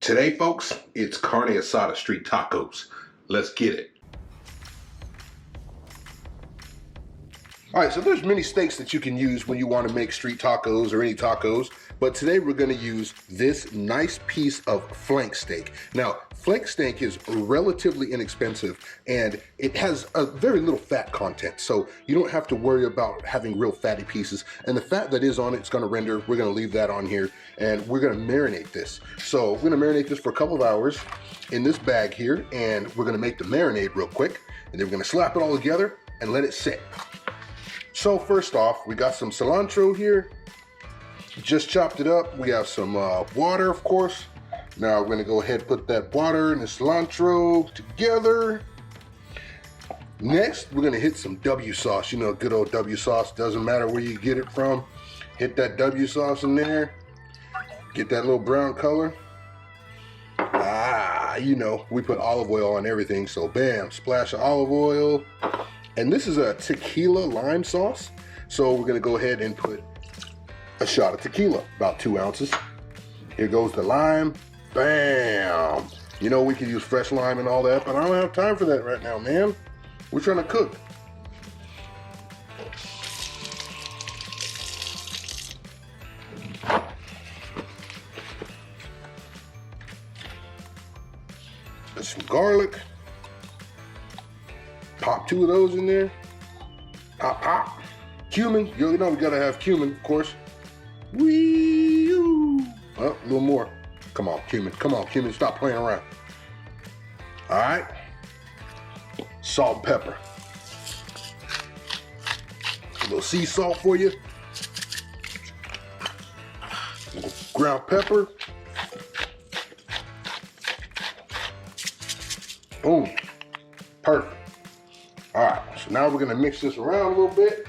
Today, folks, it's Carne Asada street tacos. Let's get it. All right, so there's many steaks that you can use when you want to make street tacos or any tacos, but today we're going to use this nice piece of flank steak. Now, flank steak is relatively inexpensive and it has a very little fat content, so you don't have to worry about having real fatty pieces. And the fat that is on it's going to render. We're going to leave that on here and we're going to marinate this. So we're going to marinate this for a couple of hours in this bag here, and we're going to make the marinade real quick, and then we're going to slap it all together and let it sit. So first off, we got some cilantro here. Just chopped it up. We have some water, of course. Now we're gonna go ahead and put that water and the cilantro together. Next, we're gonna hit some W sauce. You know, good old W sauce. Doesn't matter where you get it from. Hit that W sauce in there. Get that little brown color. You know, we put olive oil on everything. So bam, splash of olive oil. And this is a tequila lime sauce. So we're gonna go ahead and put a shot of tequila, about 2 ounces. Here goes the lime, bam. You know, we could use fresh lime and all that, but I don't have time for that right now, man. We're trying to cook. There's some garlic. Pop 2 of those in there. Pop, pop. Cumin. You know we gotta have cumin, of course. Wee-oo. Oh, a little more. Come on, cumin. Come on, cumin. Stop playing around. All right. Salt and pepper. A little sea salt for you. A little ground pepper. Boom. Perfect. All right, so now we're gonna mix this around a little bit.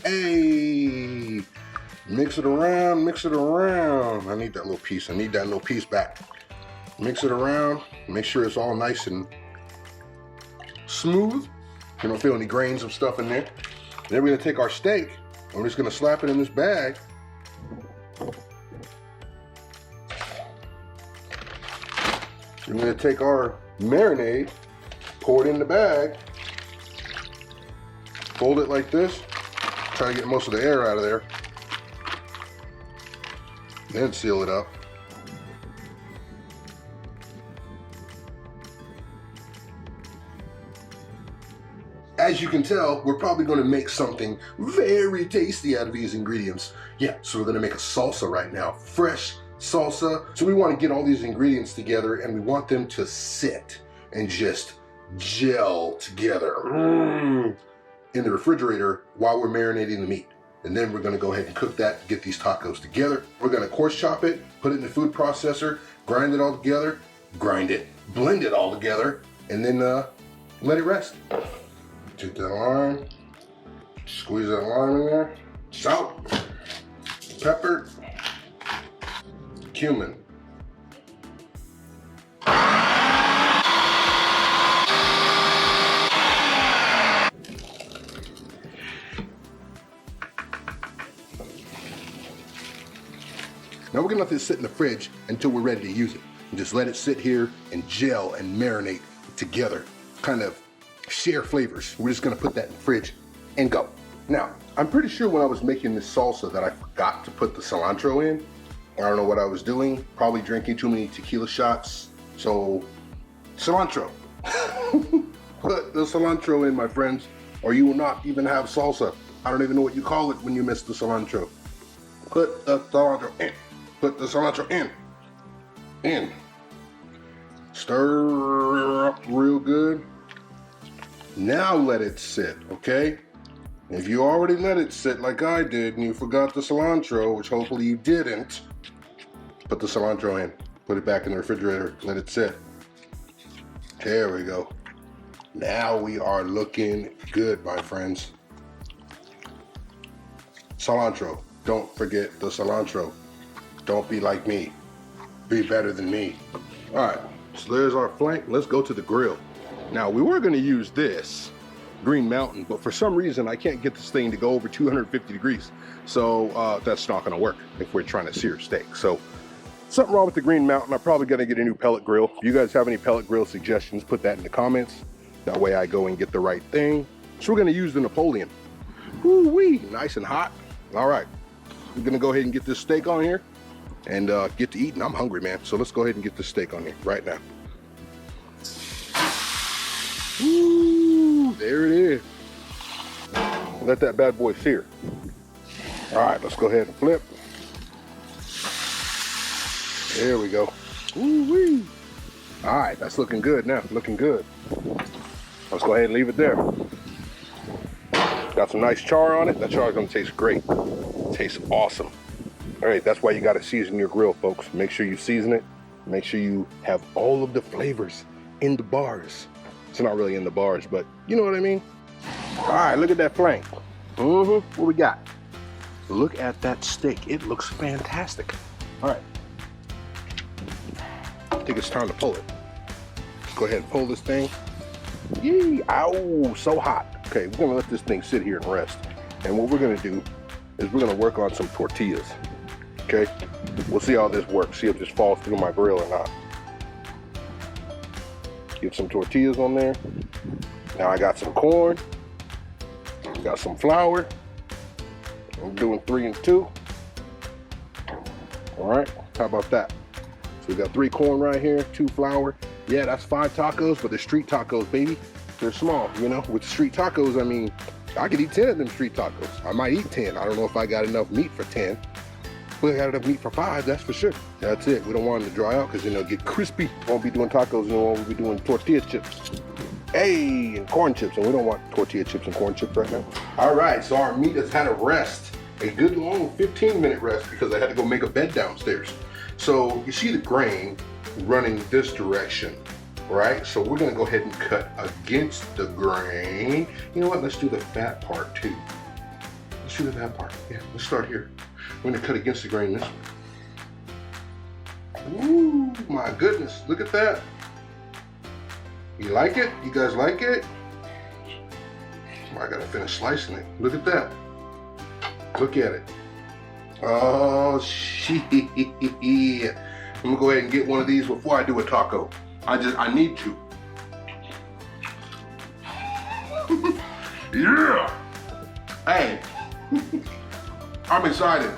Hey, mix it around, mix it around. I need that little piece, I need that little piece back. Mix it around, make sure it's all nice and smooth. You don't feel any grains of stuff in there. Then we're gonna take our steak, and we're just gonna slap it in this bag. We're gonna take our marinade, pour it in the bag, fold it like this, try to get most of the air out of there, then seal it up. As you can tell, we're probably gonna make something very tasty out of these ingredients. Yeah, so we're gonna make a salsa right now, fresh salsa. So we want to get all these ingredients together and we want them to sit and just gel together in the refrigerator while we're marinating the meat. And then we're going to go ahead and cook that, get these tacos together. We're going to coarse chop it, put it in the food processor, grind it all together, blend it all together, and then let it rest. Take that lime, squeeze that lime in there, salt, pepper, cumin. Now we're gonna let this sit in the fridge until we're ready to use it. And just let it sit here and gel and marinate together, kind of share flavors. We're just gonna put that in the fridge and go. Now, I'm pretty sure when I was making this salsa that I forgot to put the cilantro in. I don't know what I was doing, probably drinking too many tequila shots. So, cilantro. Put the cilantro in, my friends, or you will not even have salsa. I don't even know what you call it when you miss the cilantro. Put the cilantro in. Put the cilantro in. In. Stir up real good. Now let it sit, okay? If you already let it sit like I did and you forgot the cilantro, which hopefully you didn't, put the cilantro in, put it back in the refrigerator, let it sit. There we go. Now we are looking good, my friends. Cilantro, don't forget the cilantro. Don't be like me, be better than me. All right, so there's our flank. Let's go to the grill. Now we were gonna use this, Green Mountain, but for some reason I can't get this thing to go over 250 degrees. So that's not gonna work if we're trying to sear steak. So something wrong with the Green Mountain. I'm probably gonna get a new pellet grill. If you guys have any pellet grill suggestions, put that in the comments. That way I go and get the right thing. So we're gonna use the Napoleon. Woo-wee, nice and hot. All right, we're gonna go ahead and get this steak on here and get to eating. I'm hungry, man. So let's go ahead and get this steak on here right now. Woo, there it is. Let that bad boy sear. All right, let's go ahead and flip. There we go. Woo-wee. All right, that's looking good now, looking good. Let's go ahead and leave it there. Got some nice char on it. That char is gonna taste great. Tastes awesome. All right, that's why you gotta season your grill, folks. Make sure you season it. Make sure you have all of the flavors in the bars. It's not really in the bars, but you know what I mean? All right, look at that flank. What we got? Look at that steak. It looks fantastic. All right. I think it's time to pull it. Let's go ahead and pull this thing. Yee, ow, so hot. Okay, we're gonna let this thing sit here and rest. And what we're gonna do is we're gonna work on some tortillas. Okay, we'll see how this works. See if this falls through my grill or not. Get some tortillas on there. Now I got some corn. Got some flour. I'm doing 3 and 2. All right, how about that? So we got 3 corn right here, 2 flour. Yeah, that's 5 tacos, but they're street tacos, baby. They're small, you know? With the street tacos, I mean, I could eat 10 of them street tacos. I might eat 10. I don't know if I got enough meat for 10. But I got enough meat for 5, that's for sure. That's it. We don't want them to dry out because then they'll get crispy. Won't be doing tacos anymore. We'll be doing tortilla chips. Hey, and corn chips. And we don't want tortilla chips and corn chips right now. All right, so our meat has had a rest. A good long 15-minute rest because I had to go make a bed downstairs. So you see the grain running this direction, right? So we're gonna go ahead and cut against the grain. You know what, let's do the fat part too. Let's do the fat part, yeah, let's start here. We're gonna cut against the grain this way. Ooh, my goodness, look at that. You like it? You guys like it? I gotta finish slicing it. Look at that. Look at it. Oh, shit. I'm gonna go ahead and get one of these before I do a taco. I need to. Yeah. Hey, I'm excited.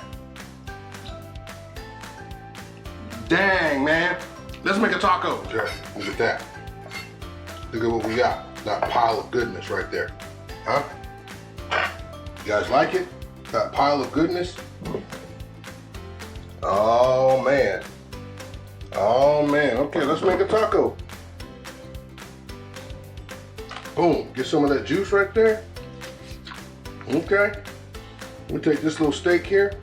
Dang, man. Let's make a taco. Sure. Look at that. Look at what we got. That pile of goodness right there. Huh? You guys like it? That pile of goodness? Oh, man. Oh, man. Okay, let's make a taco. Boom. Get some of that juice right there. Okay. We'll take this little steak here.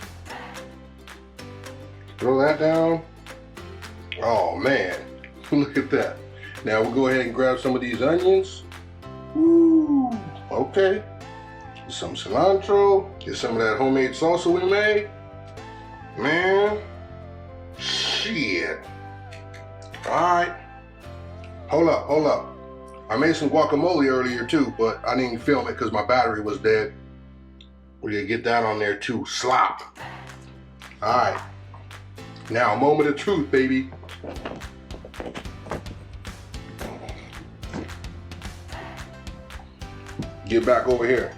Throw that down. Oh, man. Look at that. Now we'll go ahead and grab some of these onions. Woo. Okay. Some cilantro. Get some of that homemade salsa we made. Man. Shit. Alright. Hold up, hold up. I made some guacamole earlier too, but I didn't film it because my battery was dead. We're gonna get that on there too. Slop. Alright. Now, a moment of truth, baby. Get back over here.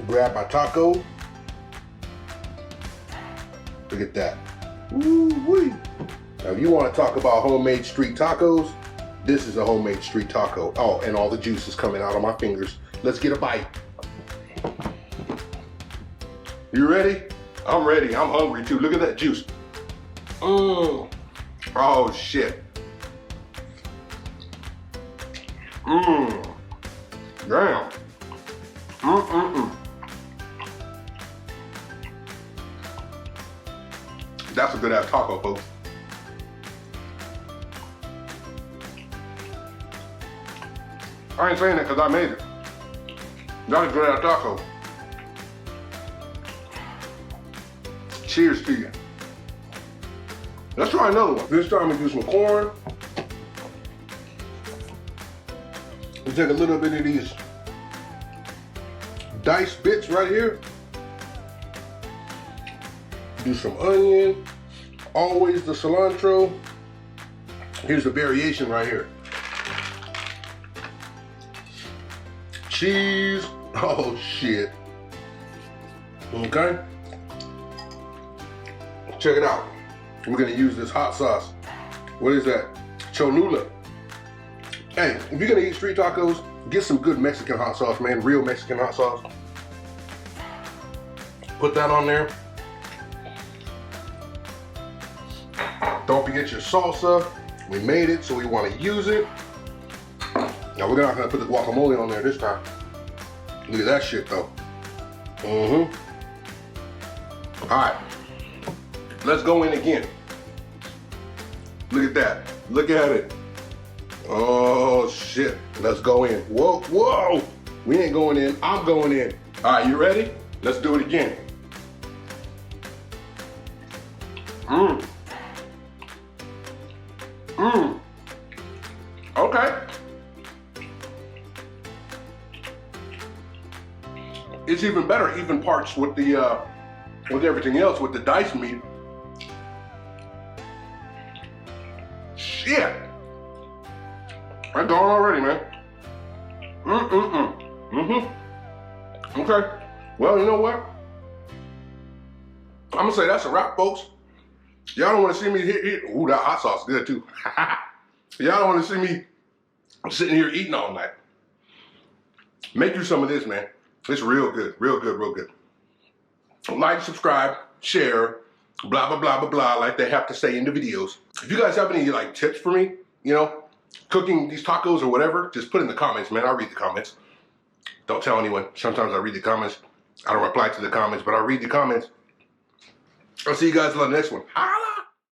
Grab my taco. Look at that. Woo-wee. Now, if you want to talk about homemade street tacos, this is a homemade street taco. Oh, and all the juice is coming out of my fingers. Let's get a bite. You ready? I'm ready. I'm hungry too. Look at that juice. Oh shit. Damn. That's a good ass taco, folks. I ain't saying that because I made it. That's a good ass taco. Cheers to you. Let's try another one. This time we do some corn. You take a little bit of these diced bits right here. Do some onion. Always the cilantro. Here's the variation right here. Cheese. Oh shit. Okay. Check it out. We're gonna use this hot sauce. What is that? Cholula. Hey, if you're gonna eat street tacos, get some good Mexican hot sauce, man. Real Mexican hot sauce. Put that on there. Don't forget your salsa. We made it, so we want to use it. Now we're not gonna put the guacamole on there this time. Look at that shit though. All right, let's go in again. Look at that. Look at it. Oh shit. Let's go in. Whoa, whoa. We ain't going in. I'm going in. All right, you ready? Let's do it again. Okay. It's even better, even parts with the with everything else, with the diced meat. Shit. I'm gone already, man. Okay. Well, you know what? I'm gonna say that's a wrap, folks. Y'all don't want to see me hit. Ooh, that hot sauce is good too. Y'all don't want to see me sitting here eating all night. Make you some of this, man. It's real good, real good, real good. Like, subscribe, share, blah, blah, blah, blah, blah, like they have to say in the videos. If you guys have any like tips for me, you know, cooking these tacos or whatever, just put in the comments, man. I'll read the comments. Don't tell anyone. Sometimes I read the comments. I don't reply to the comments, but I read the comments. I'll see you guys on the next one.